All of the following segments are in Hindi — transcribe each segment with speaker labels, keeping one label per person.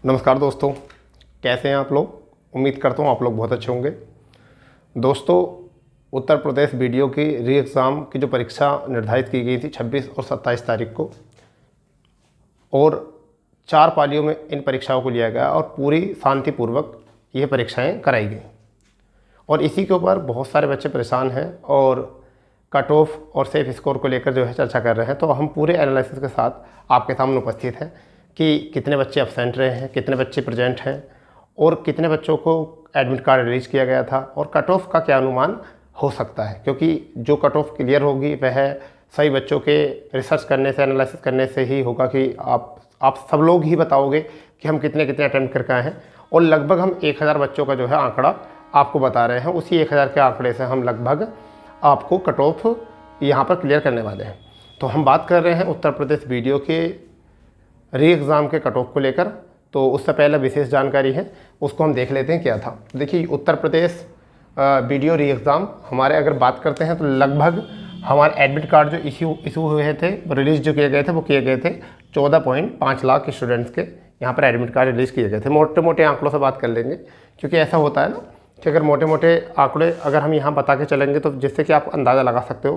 Speaker 1: नमस्कार दोस्तों, कैसे हैं आप लोग। उम्मीद करता हूँ आप लोग बहुत अच्छे होंगे। दोस्तों, उत्तर प्रदेश बीडीओ की री एग्ज़ाम की जो परीक्षा निर्धारित की गई थी 26 और 27 तारीख को, और 4 पालियों में इन परीक्षाओं को लिया गया और पूरी शांतिपूर्वक ये परीक्षाएं कराई गई। और इसी के ऊपर बहुत सारे बच्चे परेशान हैं और कट ऑफ और सेफ स्कोर को लेकर जो है चर्चा कर रहे हैं। तो हम पूरे एनालिसिस के साथ आपके सामने उपस्थित हैं कि कितने बच्चे अब्सेंट रहे हैं, कितने बच्चे प्रेजेंट हैं और कितने बच्चों को एडमिट कार्ड रिलीज़ किया गया था और कट ऑफ का क्या अनुमान हो सकता है। क्योंकि जो कट ऑफ क्लियर होगी वह सभी बच्चों के रिसर्च करने से, एनालिसिस करने से ही होगा कि आप सब लोग ही बताओगे कि हम कितने अटैम्प्ट करके आए हैं। और लगभग हम 1000 बच्चों का जो है आंकड़ा आपको बता रहे हैं। उसी 1000 के आंकड़े से हम लगभग आपको कट ऑफ यहाँ पर क्लियर करने वाले हैं। तो हम बात कर रहे हैं उत्तर प्रदेश बीडीओ के री एग्ज़ाम के कट ऑफ को लेकर। तो उससे पहले विशेष जानकारी है, उसको हम देख लेते हैं क्या था। देखिए, उत्तर प्रदेश बीडीओ री एग्ज़ाम हमारे अगर बात करते हैं तो लगभग हमारे एडमिट कार्ड जो इशू हुए थे, रिलीज़ जो किए गए थे, वो किए गए थे 14.5 लाख स्टूडेंट्स के यहाँ पर एडमिट कार्ड रिलीज़ किए गए थे। मोटे मोटे आंकड़ों से बात कर लेंगे, क्योंकि ऐसा होता है ना कि अगर मोटे मोटे आंकड़े अगर हम यहाँ बता के चलेंगे तो जिससे कि आप अंदाज़ा लगा सकते हो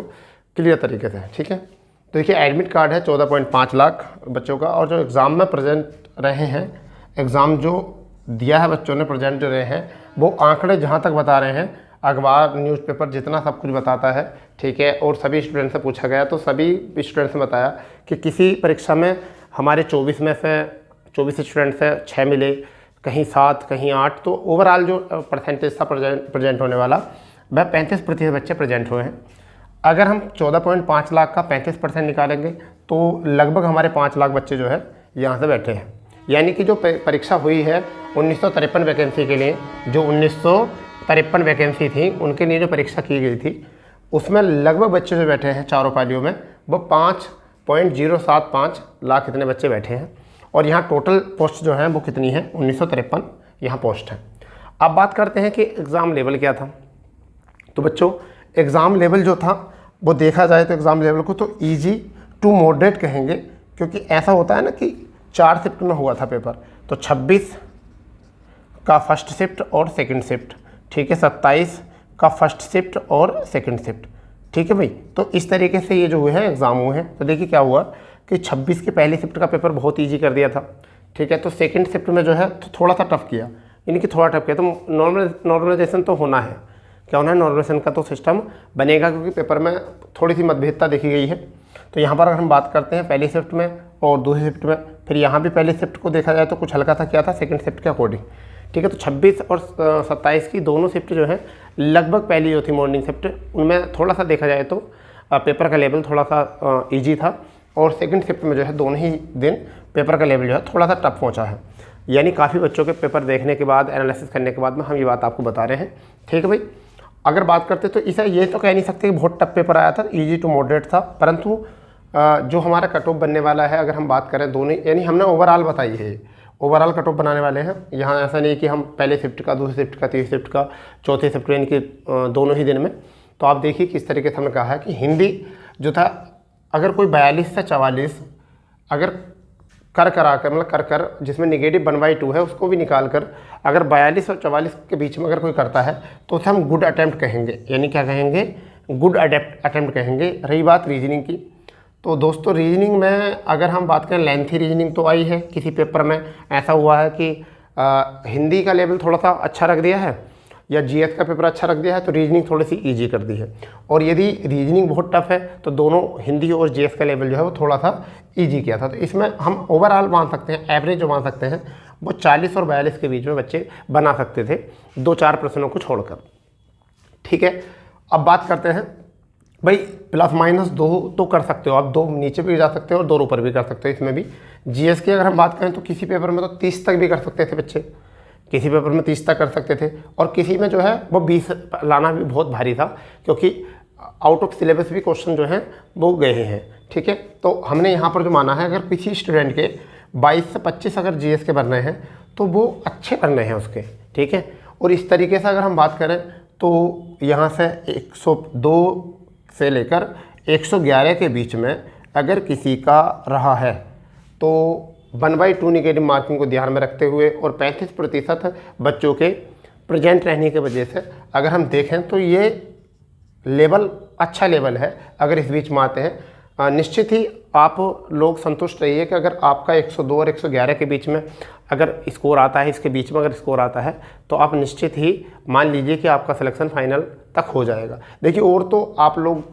Speaker 1: क्लियर तरीके से। ठीक है, तो देखिए एडमिट कार्ड है 14.5 लाख बच्चों का। और जो एग्ज़ाम में प्रेजेंट रहे हैं, एग्ज़ाम जो दिया है बच्चों ने, प्रेजेंट जो रहे हैं, वो आंकड़े जहाँ तक बता रहे हैं, अखबार न्यूज़पेपर जितना सब कुछ बताता है। ठीक है, और सभी स्टूडेंट से पूछा गया तो सभी स्टूडेंट्स ने बताया कि किसी परीक्षा में हमारे 24 में से 24 स्टूडेंट से 6 मिले, कहीं 7 कहीं 8। तो ओवरऑल जो परसेंटेज था प्रेजेंट होने वाला, वह 35% बच्चे प्रेजेंट हुए हैं। अगर हम 14.5 लाख का 35% निकालेंगे तो लगभग हमारे 5 लाख बच्चे जो है यहाँ से बैठे हैं। यानी कि जो परीक्षा हुई है 1953 वैकेंसी के लिए, जो 1953 वैकेंसी थी उनके लिए जो परीक्षा की गई थी, उसमें लगभग बच्चे जो बैठे हैं चारों पालियों में, वो 5.075 लाख इतने बच्चे बैठे हैं। और यहाँ टोटल पोस्ट जो है वो कितनी है, 1953 यहाँ पोस्ट है। अब बात करते हैं कि एग्ज़ाम लेवल क्या था। तो बच्चों, एग्ज़ाम लेवल जो था वो देखा जाए तो एग्ज़ाम लेवल को तो इजी टू मॉडरेट कहेंगे, क्योंकि ऐसा होता है ना कि 4 शिफ्ट में हुआ था पेपर। तो 26 का फर्स्ट शिफ्ट और सेकंड शिफ्ट, ठीक है, 27 का फर्स्ट शिफ्ट और सेकंड शिफ्ट। ठीक है भाई, तो इस तरीके से ये जो हुए हैं एग्ज़ाम हुए हैं। तो देखिए क्या हुआ कि 26 के पहली शिफ्ट का पेपर बहुत ईजी कर दिया था। ठीक है, तो सेकेंड शिफ्ट में जो है तो थोड़ा सा टफ किया, यानी कि थोड़ा टफ किया। तो नॉर्मलाइजेशन तो होना है, क्या होना है, नॉर्मलाइजेशन का तो सिस्टम बनेगा, क्योंकि पेपर में थोड़ी सी मतभेदता देखी गई है। तो यहाँ पर अगर हम बात करते हैं पहली शिफ्ट में और दूसरी शिफ्ट में, फिर यहाँ भी पहली शिफ्ट को देखा जाए तो कुछ हल्का था, क्या था, सेकंड शिफ्ट के अकॉर्डिंग। ठीक है, तो 26 और 27 की दोनों शिफ्ट जो है लगभग पहली जो थी मॉर्निंग शिफ्ट, उनमें थोड़ा सा देखा जाए तो पेपर का लेवल थोड़ा सा ईजी था। और सेकंड शिफ्ट में जो है दोनों ही दिन पेपर का लेवल जो है थोड़ा सा टफ पहुँचा है। यानी काफ़ी बच्चों के पेपर देखने के बाद, एनालिसिस करने के बाद में हम ये बात आपको बता रहे हैं। ठीक है भाई, अगर बात करते तो इसे ये तो कह नहीं सकते कि बहुत टफ पेपर आया था, इजी टू मॉडरेट था। परंतु जो हमारा कट ऑफ बनने वाला है, अगर हम बात करें दोनों, यानी हमने ओवरऑल बताई है, ओवरऑल कट ऑफ बनाने वाले हैं। यहाँ ऐसा नहीं कि हम पहले शिफ्ट का, दूसरी शिफ्ट का, तीसरी शिफ्ट का, चौथी शिफ्ट, यानी कि दोनों ही दिन में। तो आप देखिए किस तरीके से हमने कहा है कि हिंदी जो था, अगर कोई 42 से 44 अगर कर जिसमें नेगेटिव 1/2 है उसको भी निकाल कर अगर 42 और 44 के बीच में अगर कोई करता है तो उसे हम गुड अटैम्प्ट कहेंगे। यानी क्या कहेंगे, गुड अटैम्प्ट कहेंगे। रही बात रीजनिंग की, तो दोस्तों रीजनिंग में अगर हम बात करें, लेंथी रीजनिंग तो आई है किसी पेपर में। ऐसा हुआ है कि हिंदी का लेवल थोड़ा सा अच्छा रख दिया है या जीएस का पेपर अच्छा रख दिया है, तो रीजनिंग थोड़ी सी इजी कर दी है। और यदि रीजनिंग बहुत टफ है तो दोनों हिंदी और जीएस का लेवल जो है वो थोड़ा सा इजी किया था। तो इसमें हम ओवरऑल मान सकते हैं, एवरेज जो मान सकते हैं वो 40 और 42 के बीच में बच्चे बना सकते थे, 2-4 प्रश्नों को छोड़कर। ठीक है, अब बात करते हैं भाई, ±2 तो कर सकते हो आप, 2 नीचे भी जा सकते हो और 2 ऊपर भी कर सकते हो। इसमें भी जीएस की अगर हम बात करें तो किसी पेपर में तो 30 तक भी कर सकते थे बच्चे, किसी पेपर में 30 तक कर सकते थे, और किसी में जो है वो 20 लाना भी बहुत भारी था, क्योंकि आउट ऑफ सिलेबस भी क्वेश्चन जो हैं वो गए हैं। ठीक है, तो हमने यहाँ पर जो माना है, अगर किसी स्टूडेंट के 22 से 25 अगर जीएस के बनने हैं तो वो अच्छे बनने हैं उसके। ठीक है, और इस तरीके से अगर हम बात करें तो यहाँ से 102 से लेकर 111 के बीच में अगर किसी का रहा है तो 1/2 नेगेटिव मार्किंग को ध्यान में रखते हुए और 35% बच्चों के प्रेजेंट रहने की वजह से अगर हम देखें तो ये लेवल अच्छा लेवल है। अगर इस बीच में आते हैं निश्चित ही आप लोग संतुष्ट रहिए कि अगर आपका 102 और 111 के बीच में अगर स्कोर आता है, इसके बीच में अगर स्कोर आता है तो आप निश्चित ही मान लीजिए कि आपका सिलेक्शन फाइनल तक हो जाएगा। देखिए और तो आप लोग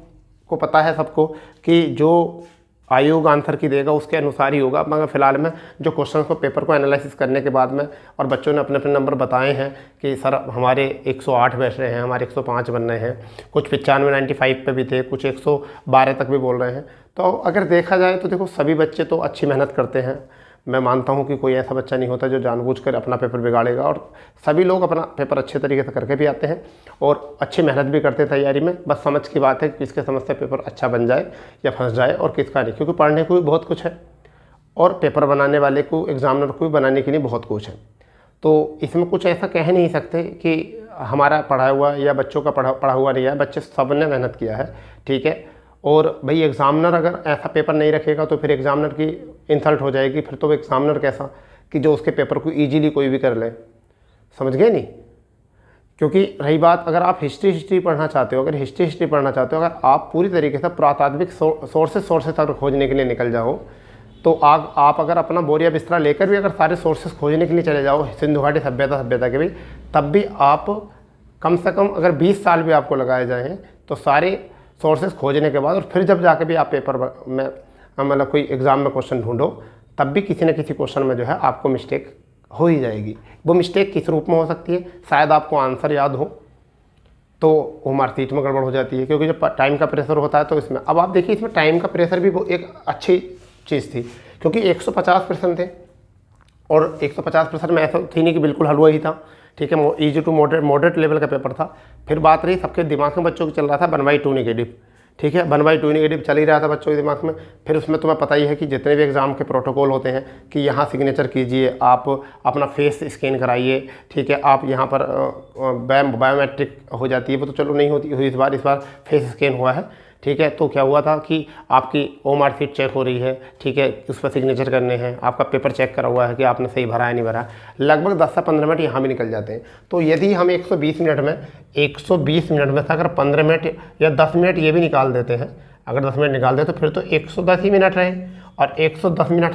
Speaker 1: को पता है सबको कि जो आयोग आंसर की देगा उसके अनुसार ही होगा, मगर फिलहाल में जो क्वेश्चन को पेपर को एनालिसिस करने के बाद में और बच्चों ने अपने अपने नंबर बताए हैं कि सर हमारे 108 बैठ रहे हैं, हमारे 105 बन रहे हैं, कुछ 95 95 पे भी थे, कुछ 112 तक भी बोल रहे हैं। तो अगर देखा जाए तो देखो सभी बच्चे तो अच्छी मेहनत करते हैं। मैं मानता हूं कि कोई ऐसा बच्चा नहीं होता जो जानबूझकर अपना पेपर बिगाड़ेगा, और सभी लोग अपना पेपर अच्छे तरीके से करके भी आते हैं और अच्छी मेहनत भी करते हैं तैयारी में। बस समझ की बात है कि किसके समझ से पेपर अच्छा बन जाए या फंस जाए और किसका नहीं, क्योंकि पढ़ने को भी बहुत कुछ है और पेपर बनाने वाले को, एग्जामिनर को भी बनाने के लिए बहुत कुछ है। तो इसमें कुछ ऐसा कह नहीं सकते कि हमारा पढ़ा हुआ या बच्चों का पढ़ा हुआ नहीं है, बच्चे सब ने मेहनत किया है, ठीक है। और भाई एग्जामिनर अगर ऐसा पेपर नहीं रखेगा तो फिर एग्जामिनर की इंसल्ट हो जाएगी। फिर तो एग्जामिनर कैसा कि जो उसके पेपर को इजीली कोई भी कर ले, समझ गए नहीं। क्योंकि रही बात अगर आप हिस्ट्री पढ़ना चाहते हो, अगर हिस्ट्री पढ़ना चाहते हो, अगर आप पूरी तरीके से पुरातात्विक सोर्सेस तक खोजने के लिए निकल जाओ तो आप अगर अपना बोरिया बिस्तरा लेकर भी अगर सारे सोर्सेस खोजने के लिए चले जाओ सिंधु घाटी सभ्यता के भी, तब भी आप कम से कम अगर 20 साल भी आपको लगाए जाएँ तो सारे सोर्सेस खोजने के बाद और फिर जब जाके भी आप पेपर में मतलब कोई एग्ज़ाम में क्वेश्चन ढूंढो तब भी किसी न किसी क्वेश्चन में जो है आपको मिस्टेक हो ही जाएगी। वो मिस्टेक किस रूप में हो सकती है, शायद आपको आंसर याद हो तो वो मार्कशीट में गड़बड़ हो जाती है, क्योंकि जब टाइम का प्रेशर होता है तो इसमें अब आप देखिए इसमें टाइम का प्रेशर भी वो एक अच्छी चीज़ थी, क्योंकि 150% थे और 150% में ऐसा थी नहीं कि बिल्कुल हलवा ही था, ठीक है। ईजी टू मॉडरेट लेवल का पेपर था। फिर बात रही सबके दिमाग में बच्चों को चल रहा था 1/2 नेगेटिव, ठीक है, 1/2 नेगेटिव चल ही रहा था बच्चों के दिमाग में। फिर उसमें तुम्हें पता ही है कि जितने भी एग्ज़ाम के प्रोटोकॉल होते हैं कि यहाँ सिग्नेचर कीजिए, आप अपना फेस स्कैन कराइए, ठीक है, आप यहाँ पर बायोमेट्रिक हो जाती है, वो तो चलो नहीं होती हुई इस बार फेस स्कैन हुआ है, ठीक है। तो क्या हुआ था कि आपकी OMR सीट चेक हो रही है, ठीक है, उस पर सिग्नेचर करने हैं, आपका पेपर चेक करा हुआ है कि आपने सही भरा है नहीं भरा, लगभग 10 से 15 मिनट यहाँ भी निकल जाते हैं। तो यदि हम 120 मिनट में से अगर 15 मिनट या 10 मिनट ये भी निकाल देते हैं, अगर 10 मिनट निकाल दें तो फिर तो 110 ही मिनट रहे। और 110 मिनट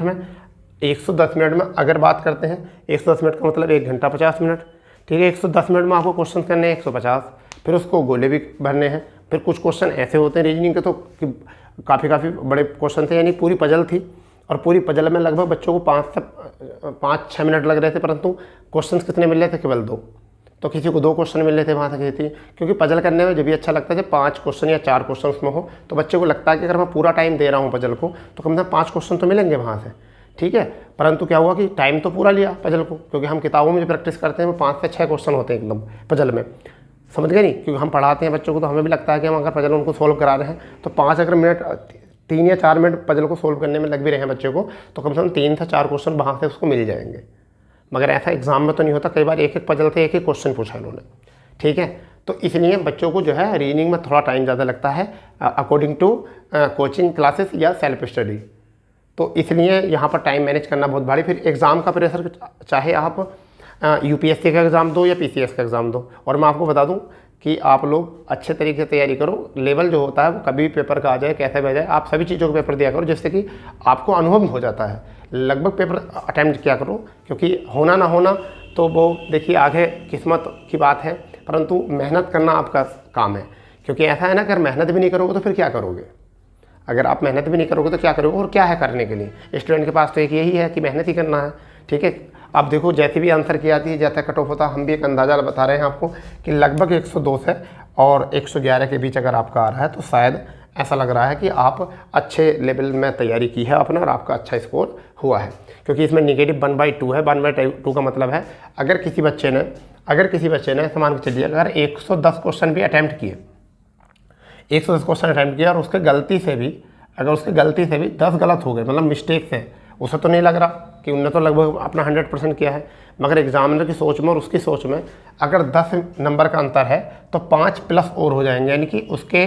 Speaker 1: में अगर बात करते हैं 110 मिनट का मतलब 1 घंटा 50 मिनट, ठीक है। 110 मिनट में आपको क्वेश्चन करने हैं 150, फिर उसको गोले भी भरने हैं। फिर कुछ क्वेश्चन ऐसे होते हैं रीजनिंग के तो कि काफ़ी बड़े क्वेश्चन थे, यानी पूरी पजल थी और पूरी पजल में लगभग बच्चों को 5-6 मिनट लग रहे थे, परंतु क्वेश्चंस कितने मिल रहे थे, केवल 2। तो किसी को 2 क्वेश्चन मिल रहे थे वहाँ से, थी क्योंकि पजल करने में जब भी अच्छा लगता है जब 5 क्वेश्चन या 4 क्वेश्चन उसमें हो तो बच्चे को लगता है कि अगर मैं पूरा टाइम दे रहा हूँ पजल को तो कम से कम 5 क्वेश्चन तो मिलेंगे वहाँ से, ठीक है। परंतु क्या हुआ कि टाइम तो पूरा लिया पजल को, क्योंकि हम किताबों में जो प्रैक्टिस करते हैं वो 5 से 6 क्वेश्चन होते हैं एकदम पजल में, समझ गए नहीं। क्योंकि हम पढ़ाते हैं बच्चों को तो हमें भी लगता है कि हम अगर पजल उनको सोल्व करा रहे हैं तो 5 अगर मिनट 3 या 4 मिनट पजल को सोल्व करने में लग भी रहे हैं बच्चे को तो कम से कम 3 से 4 क्वेश्चन वहाँ से उसको मिल जाएंगे। मगर ऐसा एग्जाम में तो नहीं होता, कई बार एक पजल से एक क्वेश्चन पूछा इन्होंने, ठीक है। तो इसलिए बच्चों को जो है रीजनिंग में थोड़ा टाइम ज़्यादा लगता है अकॉर्डिंग टू कोचिंग क्लासेस या सेल्फ स्टडी। तो इसलिए यहाँ पर टाइम मैनेज करना बहुत भारी। फिर एग्ज़ाम का प्रेशर, चाहे आप UPSC का एग्ज़ाम दो या PCS का एग्ज़ाम दो, और मैं आपको बता दूं कि आप लोग अच्छे तरीके से तैयारी करो। लेवल जो होता है वो कभी भी पेपर का आ जाए कैसे भी आ जाए, आप सभी चीज़ों के पेपर दिया करो जिससे कि आपको अनुभव हो जाता है। लगभग पेपर अटैम्प्ट किया करो, क्योंकि होना ना होना तो वो देखिए आगे किस्मत की बात है, परंतु मेहनत करना आपका काम है। क्योंकि ऐसा है ना, अगर मेहनत भी नहीं करोगे तो फिर क्या करोगे, अगर आप मेहनत भी नहीं करोगे तो क्या करोगे, और क्या है करने के लिए। स्टूडेंट के पास तो एक यही है कि मेहनत ही करना है, ठीक है। अब देखो जैसे भी आंसर की आती है, जैसा कट ऑफ होता है, हम भी एक अंदाज़ा बता रहे हैं आपको कि लगभग 102 से और 111 के बीच अगर आपका आ रहा है तो शायद ऐसा लग रहा है कि आप अच्छे लेवल में तैयारी की है अपना और आपका अच्छा स्कोर हुआ है। क्योंकि इसमें नेगेटिव 1/2 है। 1/2 का मतलब है अगर किसी बच्चे ने मान के चलिए अगर 110 क्वेश्चन भी अटैम्प्ट किए, 110 क्वेश्चन अटैम्प्ट किया और उसके गलती से भी 10 गलत हो गए, मतलब मिस्टेक से, उसे तो नहीं लग रहा कि उनने तो लगभग अपना 100% किया है, मगर एग्जामिनर की सोच में और उसकी सोच में अगर 10 नंबर का अंतर है तो 5 प्लस और हो जाएंगे, यानी कि उसके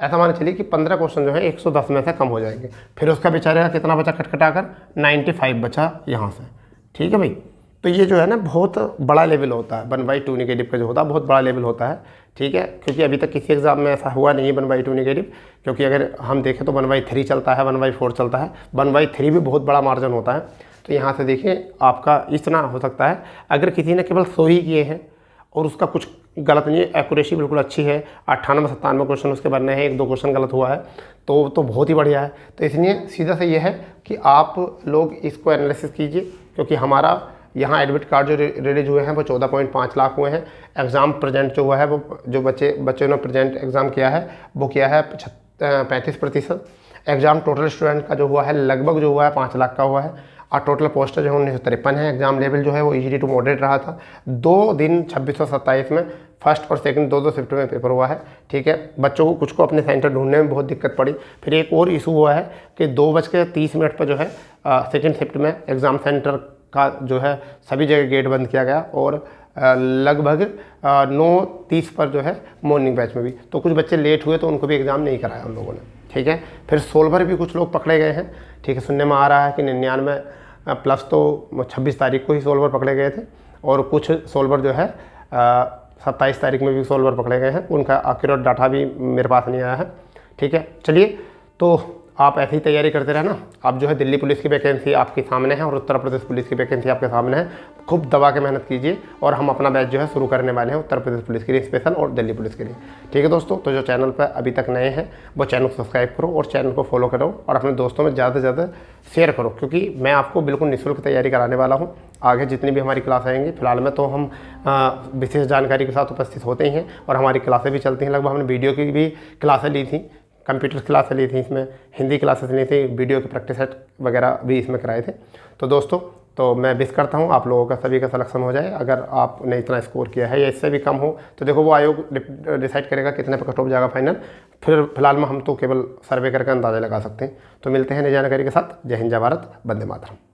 Speaker 1: ऐसा मान चलिए कि 15 क्वेश्चन जो है 110 में से कम हो जाएंगे। फिर उसका बेचारे का कितना बचा कटकटा कर 95 बचा यहाँ से। ठीक है भाई, तो ये जो है ना बहुत बड़ा लेवल होता है, 1/2 नेगेटिव का जो होता है बहुत बड़ा लेवल होता है। ठीक है, क्योंकि अभी तक किसी एग्जाम में ऐसा हुआ नहीं है 1/2 नेगेटिव, क्योंकि अगर हम देखें तो 1/3 चलता है, 1/4 चलता है, 1/3 भी बहुत बड़ा मार्जिन होता है। तो यहाँ से देखिए आपका इतना हो सकता है, अगर किसी ने केवल 100 ही किए हैं और उसका कुछ गलत नहीं है, एक्यूरेसी बिल्कुल अच्छी है, 98-97 क्वेश्चन उसके बनने हैं, 1-2 क्वेश्चन गलत हुआ है तो बहुत ही बढ़िया है। तो इसलिए सीधा से ये है कि आप लोग इसको एनालिसिस कीजिए, क्योंकि हमारा यहाँ एडमिट कार्ड जो रिलीज हुए हैं वो 14.5 लाख हुए हैं। एग्ज़ाम प्रेजेंट जो हुआ है वो जो बच्चों ने प्रेजेंट एग्ज़ाम किया है वो किया है 35%। एग्ज़ाम टोटल स्टूडेंट का जो हुआ है लगभग जो हुआ है 5 लाख का हुआ है, और टोटल पोस्टर जो है 1953 है। एग्जाम लेवल जो है वो ईजी टू मॉडरेट रहा था। 2 दिन 2627 में फर्स्ट और सेकंड 2-2 शिफ्ट में पेपर हुआ है। ठीक है, बच्चों को कुछ को अपने सेंटर ढूंढने में बहुत दिक्कत पड़ी। फिर एक और इशू हुआ है कि 2:30 पर जो है सेकंड शिफ्ट में एग्ज़ाम सेंटर का जो है सभी जगह गेट बंद किया गया, और लगभग 9:30 पर जो है मॉर्निंग बैच में भी तो कुछ बच्चे लेट हुए तो उनको भी एग्ज़ाम नहीं कराया हम लोगों ने। ठीक है, फिर सोल्वर भी कुछ लोग पकड़े गए हैं। ठीक है, सुनने में आ रहा है कि 99+ तो 26 तारीख को ही सोल्वर पकड़े गए थे, और कुछ सोल्वर जो है 27 तारीख में भी सोल्वर पकड़े गए हैं। उनका एक्यूरेट डाटा भी मेरे पास नहीं आया है। ठीक है, चलिए, तो आप ऐसी ही तैयारी करते रहना। अब जो है दिल्ली पुलिस की वैकेंसी आपके सामने है और उत्तर प्रदेश पुलिस की वैकेंसी आपके सामने है। खूब दबा के मेहनत कीजिए, और हम अपना बैच जो है शुरू करने वाले हैं उत्तर प्रदेश पुलिस के लिए स्पेशल और दिल्ली पुलिस के लिए। ठीक है दोस्तों, तो जो चैनल पर अभी तक नए हैं वो चैनल को सब्सक्राइब करो और चैनल को फॉलो करो, और अपने दोस्तों में ज़्यादा से ज़्यादा शेयर करो, क्योंकि मैं आपको बिल्कुल निःशुल्क तैयारी कराने वाला हूँ। आगे जितनी भी हमारी क्लास आएंगी, फिलहाल में तो हम विशेष जानकारी के साथ उपस्थित होते ही हैं, और हमारी क्लासें भी चलती हैं। लगभग हमने वीडियो की भी क्लासें ली थी, कंप्यूटर क्लासें ली थी, इसमें हिंदी क्लासेस ली थी, वीडियो के प्रैक्टिस सेट वगैरह भी इसमें कराए थे। तो दोस्तों, तो मैं विश करता हूँ आप लोगों का सभी का सिलेक्शन हो जाए। अगर आपने इतना स्कोर किया है या इससे भी कम हो तो देखो वो आयोग डिसाइड करेगा कितने पर कट ऑफ जाएगा फाइनल। फिर फिलहाल में हम तो केवल सर्वे करके अंदाज़ा लगा सकते हैं। तो मिलते हैं नई जानकारी के साथ। जय हिंद, जय भारत, वंदे मातरम।